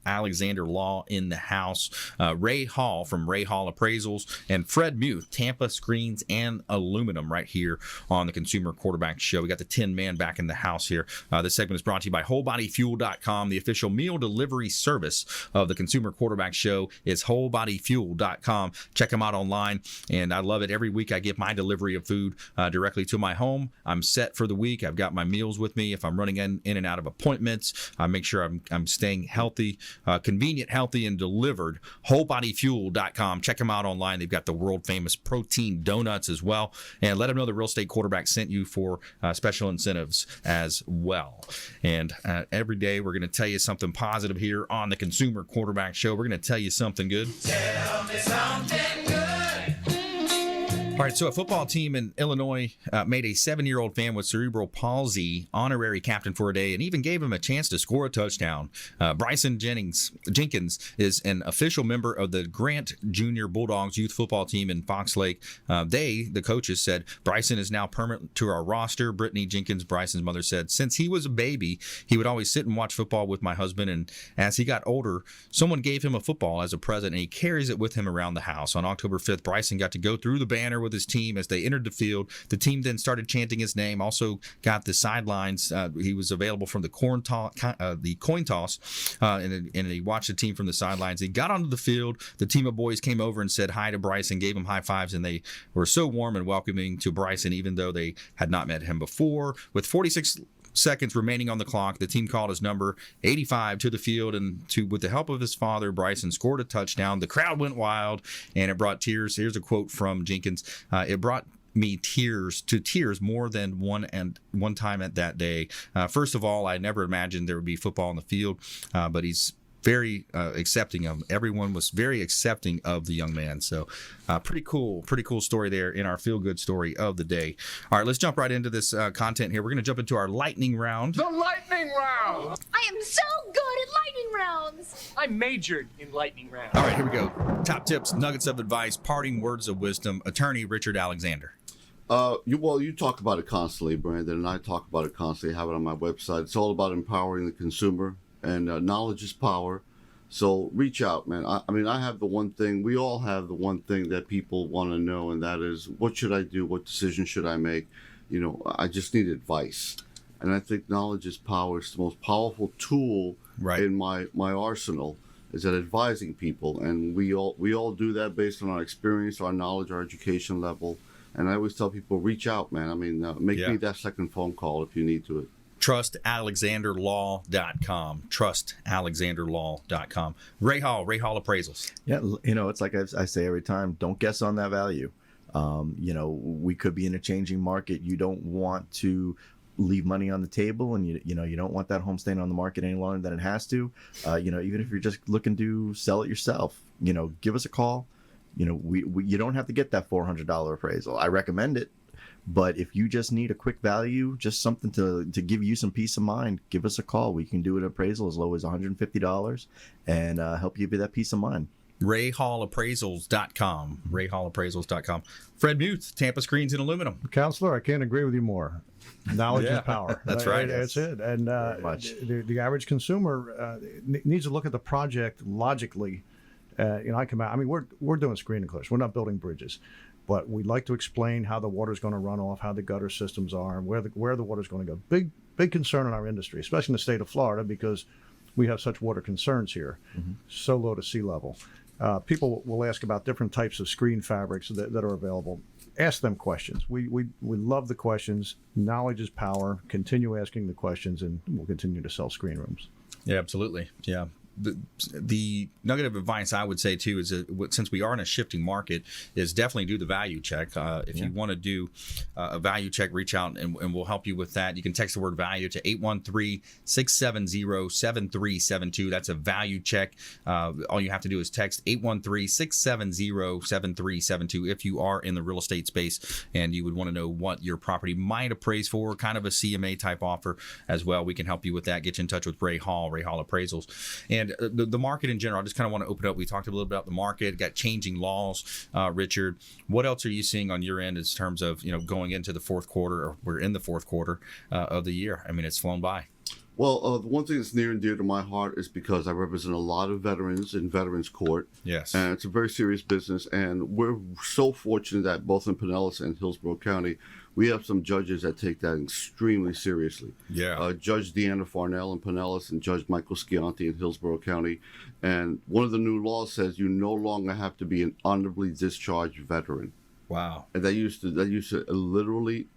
Speaker 2: Law in the house. Ray Hall from Ray Hall Appraisals, and Fred Muth, Tampa Screens and Aluminum, right here on the Consumer Quarterback Show. We got the 10-man back in the house here. This segment is brought to you by WholeBodyFuel.com. The official meal delivery service of the Consumer Quarterback Show is WholeBodyFuel.com. Check them out online, and I love it. Every week I get my delivery of food directly to my home. I'm set for the week. I've got my meals with me. If I'm running in and out of appointments, I make sure I'm staying healthy, convenient, healthy, and delivered. WholeBodyFuel.com. Check them out online. They've got the world-famous protein donuts as well. And let them know the Real Estate Quarterback sent you for special incentives as well. And every day we're going to tell you something positive here on the Consumer Quarterback Show. We're going to tell you something good.
Speaker 3: Tell me something good.
Speaker 2: All right, so a football team in Illinois made a 7-year-old fan with cerebral palsy honorary captain for a day and even gave him a chance to score a touchdown. Bryson Jenkins is an official member of the Grant Junior Bulldogs youth football team in Fox Lake. The coaches said, Bryson is now permanent to our roster. Brittany Jenkins, Bryson's mother, said, since he was a baby, he would always sit and watch football with my husband, and as he got older, someone gave him a football as a present, and he carries it with him around the house. On October 5th, Bryson got to go through the banner with his team as they entered the field. The team then started chanting his name, also got the sidelines. He was available from the coin toss, and he watched the team from the sidelines. He got onto the field. The team of boys came over and said hi to Bryson, gave him high fives, and they were so warm and welcoming to Bryson, even though they had not met him before. With 46 seconds remaining on the clock, the team called his number 85 to the field, and with the help of his father, Bryson scored a touchdown. The crowd went wild, and it brought tears. Here's a quote from Jenkins. It brought me to tears more than one time at that day. First of all, I never imagined there would be football on the field, but he's very accepting of everyone. Was very accepting of the young man. So pretty cool story there in our feel-good story of the day. All right, let's jump right into this content here. We're going to jump into our lightning round.
Speaker 11: The lightning round!
Speaker 12: I am so good at lightning rounds!
Speaker 11: I majored in lightning rounds.
Speaker 2: All right, here we go. Top tips, nuggets of advice, parting words of wisdom. Attorney Richard Alexander.
Speaker 4: You talk about it constantly, Brandon, and I talk about it constantly. I have it on my website. It's all about empowering the consumer. And knowledge is power. So reach out, man. I have the one thing, we all have the one thing that people want to know, and that is, what should I do? What decision should I make? I just need advice. And I think knowledge is power. It's the most powerful tool in my arsenal, is at advising people. And we all do that based on our experience, our knowledge, our education level. And I always tell people, reach out, man. Make me that second phone call if you need to.
Speaker 2: TrustAlexanderLaw.com. TrustAlexanderLaw.com. Ray Hall Appraisals.
Speaker 5: Yeah, it's like I say every time, don't guess on that value. We could be in a changing market. You don't want to leave money on the table, and you don't want that home staying on the market any longer than it has to. Even if you're just looking to sell it yourself, give us a call. You don't have to get that $400 appraisal. I recommend it. But if you just need a quick value, just something to give you some peace of mind, give us a call. We can do an appraisal as low as $150 and help you get that peace of mind.
Speaker 2: RayHallAppraisals.com. RayHallAppraisals.com. Fred Muth, Tampa Screens and Aluminum.
Speaker 9: Counselor, I can't agree with you more. Knowledge is power.
Speaker 2: That's right.
Speaker 9: That's it. And the average consumer needs to look at the project logically. I come out. We're doing screen and clears. We're not building bridges. But we'd like to explain how the water's going to run off, how the gutter systems are, and where the water's going to go. Big concern in our industry, especially in the state of Florida, because we have such water concerns here, so low to sea level. People will ask about different types of screen fabrics that are available. Ask them questions. We love the questions. Knowledge is power. Continue asking the questions, and we'll continue to sell screen rooms.
Speaker 2: Yeah, absolutely. Yeah. the nugget of advice I would say too is that since we are in a shifting market, is definitely do the value check. If you want to do a value check, reach out and we'll help you with that. You can text the word value to 813-670-7372. That's a value check. All you have to do is text 813-670-7372 if you are in the real estate space and you would want to know what your property might appraise for, kind of a CMA type offer as well. We can help you with that. Get you in touch with Ray Hall Appraisals. And the market in general, I just kind of want to open up. We talked a little bit about the market, got changing laws. Richard, what else are you seeing on your end in terms of, going into the fourth quarter, or we're in the fourth quarter of the year? I mean, it's flown by.
Speaker 4: Well, the one thing that's near and dear to my heart is because I represent a lot of veterans in Veterans Court.
Speaker 2: Yes.
Speaker 4: And it's a very serious business. And we're so fortunate that both in Pinellas and Hillsborough County, we have some judges that take that extremely seriously.
Speaker 2: Yeah.
Speaker 4: Judge Deanna Farnell in Pinellas and Judge Michael Schianti in Hillsborough County. And one of the new laws says you no longer have to be an honorably discharged veteran.
Speaker 2: Wow.
Speaker 4: And that used to literally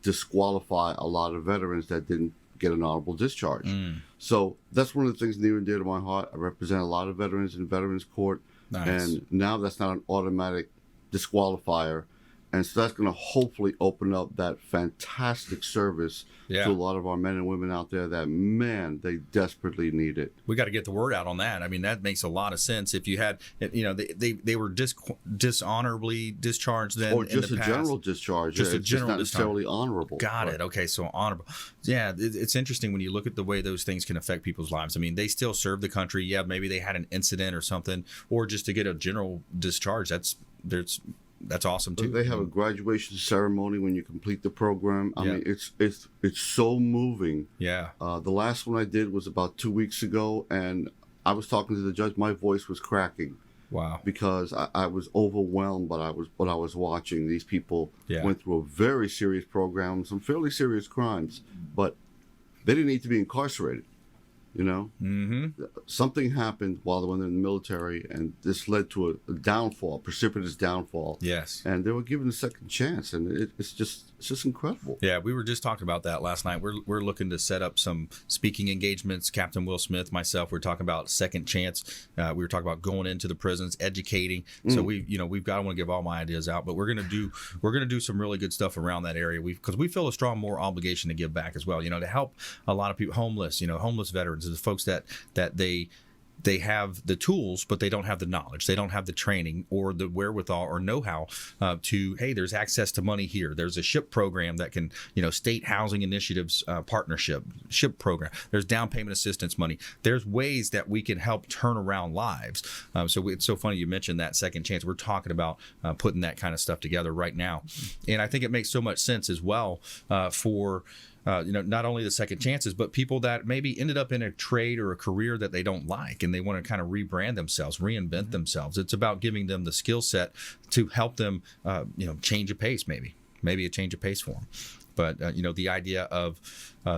Speaker 4: disqualify a lot of veterans that didn't get an honorable discharge. So that's one of the things near and dear to my heart. I represent a lot of veterans in Veterans Court.
Speaker 2: Nice.
Speaker 4: And now that's not an automatic disqualifier. And so that's going to hopefully open up that fantastic service to a lot of our men and women out there that, man, they desperately need it.
Speaker 2: We got to get the word out on that. I mean, that makes a lot of sense. If you had, they were dishonorably discharged then,
Speaker 4: or just
Speaker 2: in the
Speaker 4: a
Speaker 2: past.
Speaker 4: General discharge.
Speaker 2: Just a
Speaker 4: it's
Speaker 2: general
Speaker 4: not necessarily
Speaker 2: discharge.
Speaker 4: honorable.
Speaker 2: Got it. Okay, so honorable. Yeah, it's interesting when you look at the way those things can affect people's lives. I mean, they still serve the country. Yeah, maybe they had an incident or something, or just to get a general discharge. That's awesome too.
Speaker 4: They have a graduation ceremony when you complete the program. I mean, it's so moving.
Speaker 2: Yeah.
Speaker 4: The last one I did was about 2 weeks ago, and I was talking to the judge. My voice was cracking.
Speaker 2: Wow.
Speaker 4: Because I was overwhelmed by what I was watching. These people went through a very serious program, some fairly serious crimes, but they didn't need to be incarcerated. Something happened while they were in the military, and this led to a downfall, precipitous downfall.
Speaker 2: Yes.
Speaker 4: And they were given a second chance, and it's just incredible.
Speaker 2: Yeah, we were just talking about that last night. We're looking to set up some speaking engagements. Captain Will Smith, myself, we're talking about second chance. We were talking about going into the prisons, educating. So we've got. I want to give all my ideas out, but we're gonna do some really good stuff around that area. Because we feel a strong more obligation to give back as well. To help a lot of people, homeless veterans, the folks that they have the tools, but they don't have the knowledge. They don't have the training or the wherewithal or know-how hey, there's access to money here. There's a SHIP program that can, state housing initiatives partnership, SHIP program. There's down payment assistance money. There's ways that we can help turn around lives. So it's so funny you mentioned that second chance. We're talking about putting that kind of stuff together right now. And I think it makes so much sense as well for not only the second chances, but people that maybe ended up in a trade or a career that they don't like and they want to kind of rebrand themselves, reinvent themselves. It's about giving them the skill set to help them, change a pace, maybe a change of pace for them. But, the idea of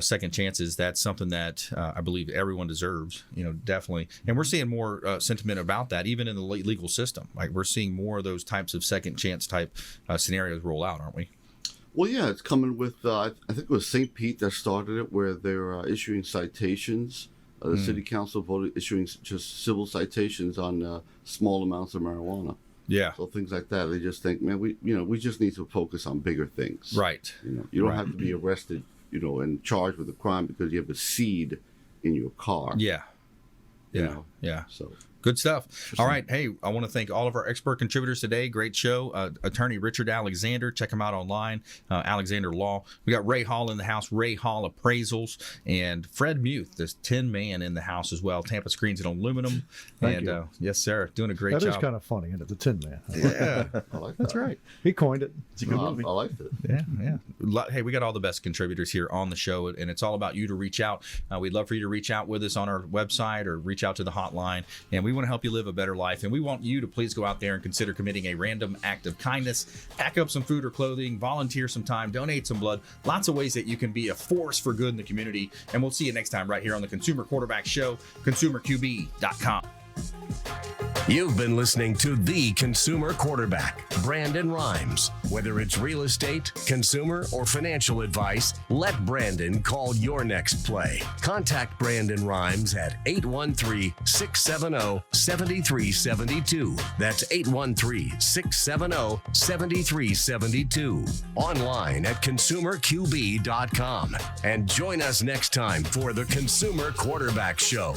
Speaker 2: second chances, that's something that I believe everyone deserves, definitely. And we're seeing more sentiment about that, even in the legal system. Like we're seeing more of those types of second chance type scenarios roll out, aren't we?
Speaker 4: Well, yeah, it's coming with, I think it was St. Pete that started it, where they're issuing citations. The city council voted issuing just civil citations on small amounts of marijuana.
Speaker 2: Yeah.
Speaker 4: So things like that. They just think, man, we just need to focus on bigger things.
Speaker 2: Right.
Speaker 4: You don't have to be arrested, and charged with a crime because you have a seed in your car.
Speaker 2: Yeah. Yeah.
Speaker 4: So.
Speaker 2: Good stuff. All right. Hey, I want to thank all of our expert contributors today. Great show. Attorney Richard Alexander. Check him out online. Alexander Law. We got Ray Hall in the house. Ray Hall Appraisals. And Fred Muth, this Tin Man in the house as well. Tampa Screens and Aluminum.
Speaker 9: Thank you.
Speaker 2: Yes, sir. Doing a great job.
Speaker 9: That is kind of funny, isn't it? The Tin Man.
Speaker 2: Yeah.
Speaker 4: I like that.
Speaker 9: That's right. He coined it. It's a good movie.
Speaker 4: I liked it.
Speaker 2: Yeah. Hey, we got all the best contributors here on the show, and it's all about you to reach out. We'd love for you to reach out with us on our website or reach out to the hotline. And we want to help you live a better life, and we want you to please go out there and consider committing a random act of kindness. Pack up some food or clothing, volunteer some time, donate some blood. Lots of ways that you can be a force for good in the community. And we'll see you next time right here on the Consumer Quarterback Show, consumerqb.com.
Speaker 1: You've been listening to The Consumer Quarterback, Brandon Rhymes. Whether it's real estate, consumer, or financial advice, let Brandon call your next play. Contact Brandon Rhymes at 813 813-670-7372. That's 813-670-7372. Online at consumerqb.com. And join us next time for the Consumer Quarterback Show.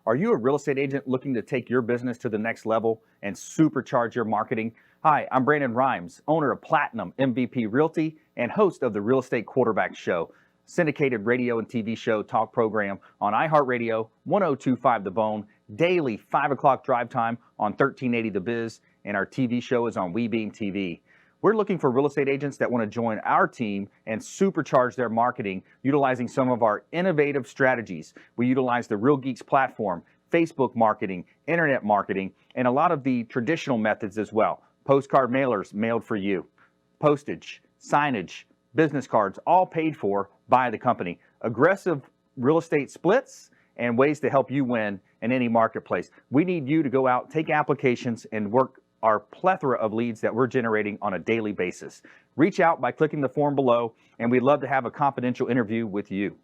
Speaker 13: Are you a real estate agent looking to take your business to the next level and supercharge your marketing? Hi, I'm Brandon Rhymes, owner of Platinum MVP Realty and host of the Real Estate Quarterback Show, syndicated radio and TV show talk program on iHeartRadio, 102.5 The Bone, daily 5 o'clock drive time on 1380 The Biz, and our TV show is on WeBeam TV. We're looking for real estate agents that want to join our team and supercharge their marketing utilizing some of our innovative strategies. We utilize the Real Geeks platform, Facebook marketing, internet marketing, and a lot of the traditional methods as well. Postcard mailers mailed for you, postage, signage, business cards, all paid for by the company. Aggressive real estate splits and ways to help you win in any marketplace. We need you to go out, take applications, and work our plethora of leads that we're generating on a daily basis. Reach out by clicking the form below, and we'd love to have a confidential interview with you.